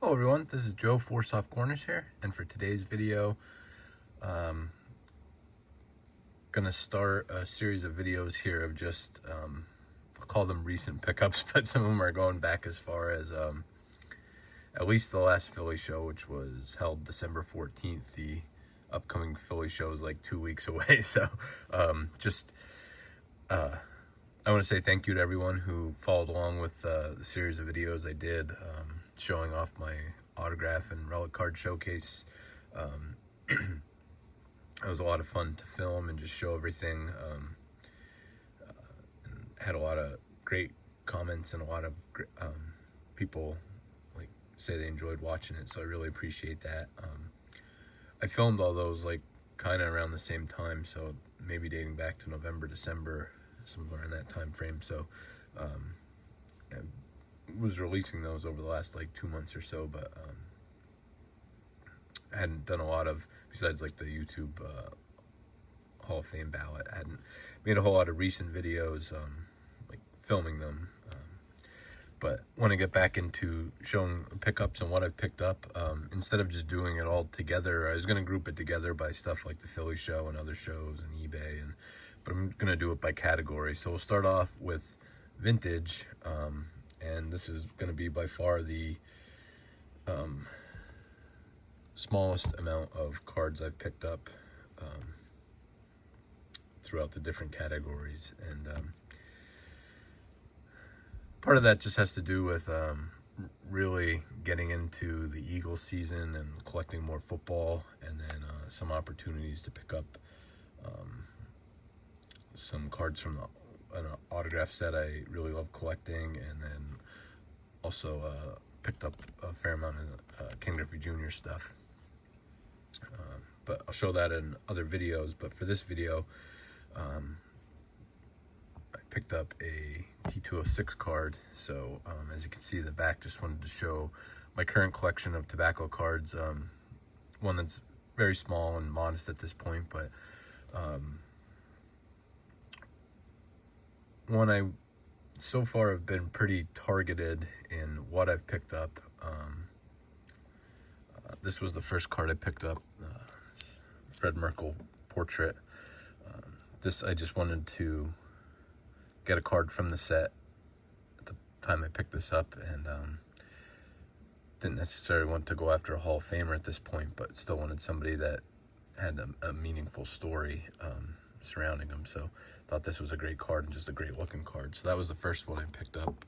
Hello everyone, this is Joe for Soft Corners here, and for today's video, gonna start a series of videos here of just, I'll call them recent pickups, but some of them are going back as far as at least the last Philly show, which was held December 14th. The upcoming Philly show is like 2 weeks away, so I want to say thank you to everyone who followed along with the series of videos I did, showing off my autograph and relic card showcase. It was a lot of fun to film and just show everything. And had a lot of great comments and a lot of people like say they enjoyed watching it, so I really appreciate that. I filmed all those like kind of around the same time, so maybe dating back to November, December, somewhere in that time frame. So I was releasing those over the last like 2 months or so, but I hadn't done a lot of, besides like the YouTube Hall of Fame ballot, I hadn't made a whole lot of recent videos, like filming them. But want to get back into showing pickups and what I've picked up. Instead of just doing it all together, I was going to group it together by stuff like the Philly show and other shows and eBay, but I'm going to do it by category. So we'll start off with vintage, and this is going to be by far the smallest amount of cards I've picked up throughout the different categories. And part of that just has to do with really getting into the Eagles season and collecting more football, and then some opportunities to pick up some cards from an autograph set I really love collecting, and then also picked up a fair amount of Ken Griffey Jr. stuff. But I'll show that in other videos. But for this video, I picked up a T206 card. So as you can see in the back, just wanted to show my current collection of tobacco cards. One that's very small and modest at this point, but one I so far have been pretty targeted in what I've picked up. This was the first card I picked up, Fred Merkle portrait. This, I just wanted to get a card from the set at the time I picked this up, and didn't necessarily want to go after a Hall of Famer at this point, but still wanted somebody that had a meaningful story surrounding them. So thought this was a great card and just a great looking card. So that was the first one I picked up.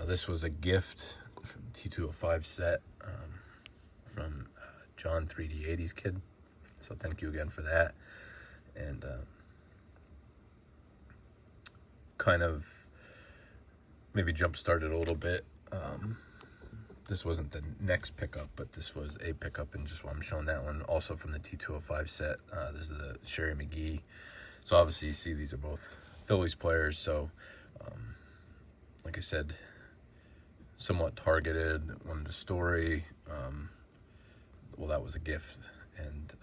This was a gift from T205 set from John 3D80's kid. So thank you again for that. And kind of maybe jump started a little bit. This wasn't the next pickup, but this was a pickup, and just while I'm showing that one, also from the T205 set. This is the Sherry McGee. So obviously you see these are both Phillies players. So like I said, somewhat targeted, wanted a story. Well, that was a gift, and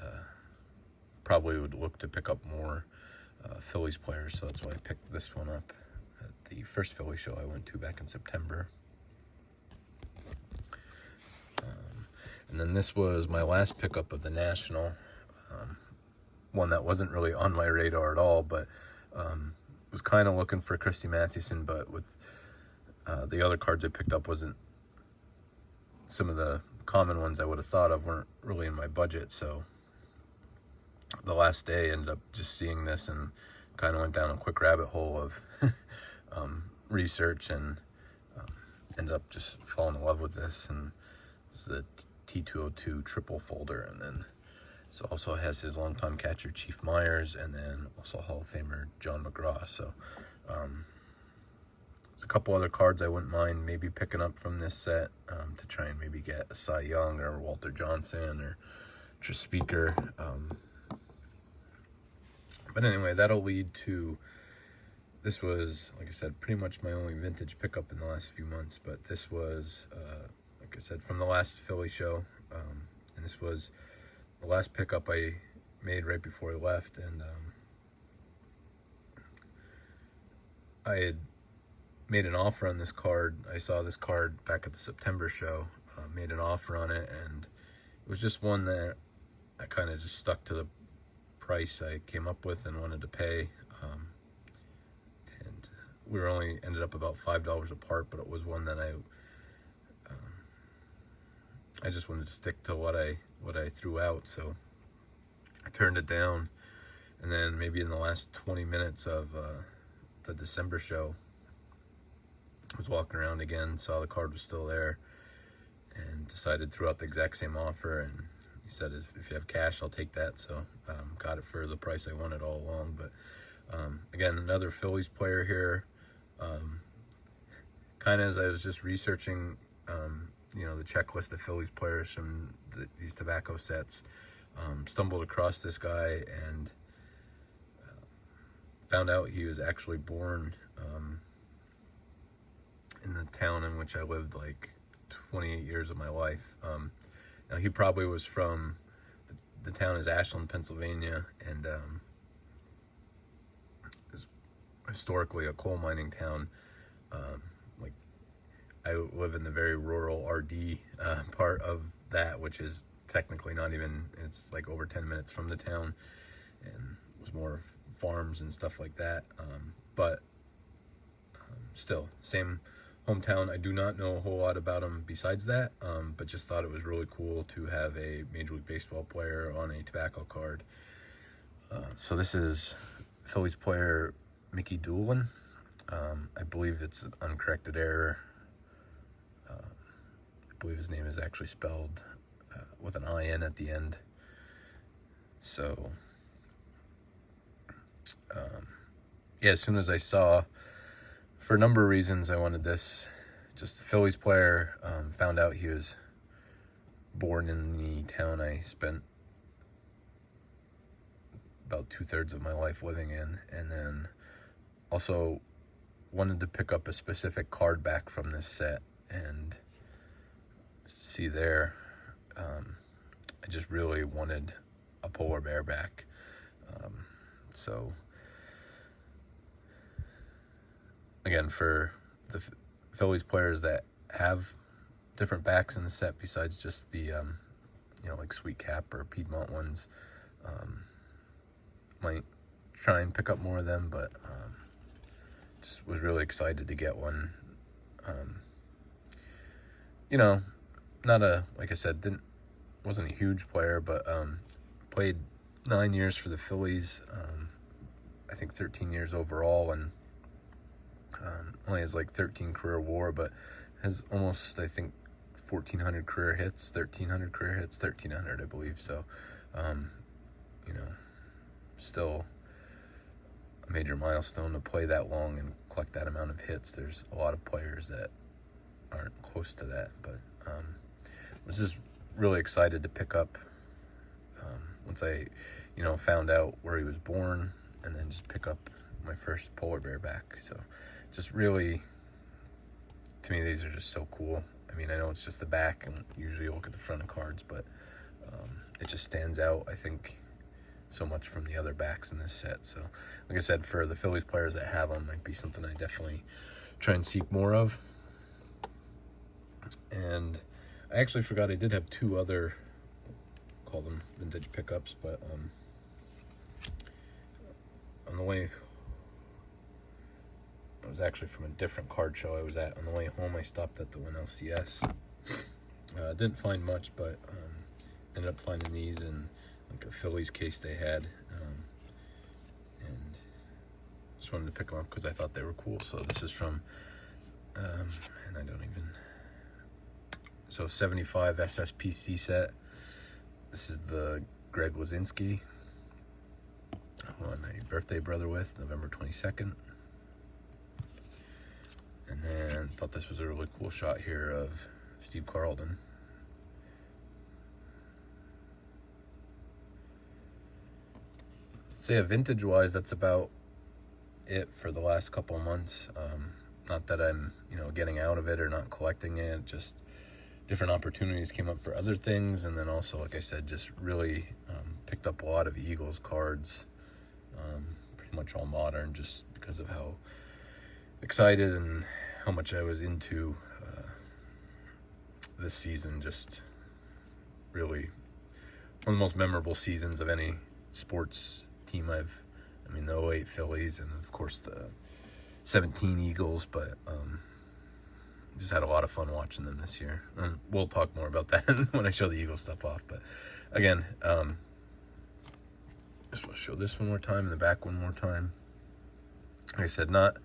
probably would look to pick up more Phillies players, so that's why I picked this one up at the first Philly show I went to back in September. And then this was my last pickup of the National, one that wasn't really on my radar at all, but was kind of looking for Christy Mathewson, but with the other cards I picked up, wasn't some of the common ones I would have thought of weren't really in my budget. So the last day ended up just seeing this and kind of went down a quick rabbit hole of research, and ended up just falling in love with this. And it's the T202 triple folder, and then it also has his longtime catcher Chief Myers, and then also Hall of Famer John McGraw. So there's a couple other cards I wouldn't mind maybe picking up from this set to try and maybe get a Cy Young or Walter Johnson or Speaker. But anyway, that'll lead to, this was, like I said, pretty much my only vintage pickup in the last few months. But this was, like I said, from the last Philly show. And this was the last pickup I made right before I left. And I had made an offer on this card. I saw this card back at the September show, made an offer on it, and it was just one that I kind of just stuck to the price I came up with and wanted to pay. And we were only ended up about $5 apart, but it was one that I just wanted to stick to what I threw out. So I turned it down, and then maybe in the last 20 minutes of the December show, I was walking around again, saw the card was still there, and decided threw out the exact same offer. And he said, if you have cash, I'll take that. So got it for the price I wanted all along. But again, another Phillies player here. Kind of as I was just researching, the checklist of Phillies players from these tobacco sets, stumbled across this guy and found out he was actually born in the town in which I lived like 28 years of my life. Now he probably was from, the town is Ashland, Pennsylvania, and is historically a coal mining town. Like, I live in the very rural RD part of that, which is technically not even, it's like over 10 minutes from the town, and it was more farms and stuff like that. But still, same hometown. I do not know a whole lot about him besides that, but just thought it was really cool to have a Major League Baseball player on a tobacco card. So this is Phillies player Mickey Doolin. I believe it's an uncorrected error. I believe his name is actually spelled with an IN at the end. So yeah, as soon as I saw, for a number of reasons, I wanted this. Just the Phillies player, found out he was born in the town I spent about 2/3 of my life living in, and then also wanted to pick up a specific card back from this set. And see there, I just really wanted a polar bear back. So again, for the Phillies players that have different backs in the set besides just the like Sweet Cap or Piedmont ones, might try and pick up more of them, but just was really excited to get one. Not a, like I said, wasn't a huge player, but played 9 years for the Phillies, I think 13 years overall, and only has like 13 career WAR, but has almost, I think, 1,400 career hits, 1,300 career hits, 1,300, I believe. So, still a major milestone to play that long and collect that amount of hits. There's a lot of players that aren't close to that, but was just really excited to pick up once I, found out where he was born, and then just pick up my first polar bear back. So just really, to me, these are just so cool. I mean, I know it's just the back, and usually you look at the front of cards, but it just stands out, I think, so much from the other backs in this set. So like I said, for the Phillies players that have them, might be something I definitely try and seek more of. And I actually forgot I did have two other, call them vintage pickups, but on the way, it was actually from a different card show I was at. On the way home, I stopped at the one LCS. Didn't find much, but ended up finding these in like a Phillies case they had, and just wanted to pick them up because I thought they were cool. So this is from, and I don't even, so 75 SSPC set. This is the Greg Lazinski, on a birthday brother with November 22nd. And then thought this was a really cool shot here of Steve Carlton. So yeah, vintage wise, that's about it for the last couple of months. Not that I'm, getting out of it or not collecting it, just different opportunities came up for other things. And then also, like I said, just really picked up a lot of Eagles cards, pretty much all modern, just because of how excited and how much I was into this season. Just really one of the most memorable seasons of any sports team I mean, the '08 Phillies and, of course, the '17 Eagles, but just had a lot of fun watching them this year. We'll talk more about that when I show the Eagles stuff off. But again, just want to show this one more time, in the back one more time. Like I said, not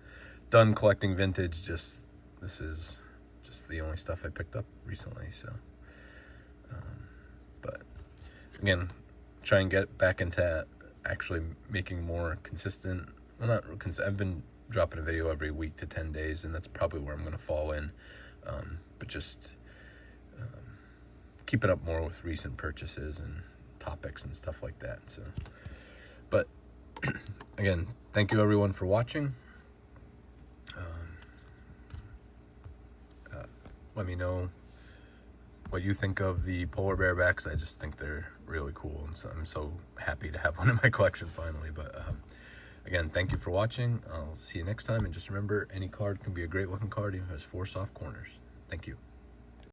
done collecting vintage, just this is just the only stuff I picked up recently. So, but again, try and get back into actually making more consistent. Well, not consistent. I've been dropping a video every week to 10 days, and that's probably where I'm going to fall in. But just keeping up more with recent purchases and topics and stuff like that. So, but again, thank you everyone for watching. Let me know what you think of the polar bear backs. I just think they're really cool, and so I'm so happy to have one in my collection finally. But again, thank you for watching. I'll see you next time, and just remember, any card can be a great looking card even if it has 4 soft corners. Thank you.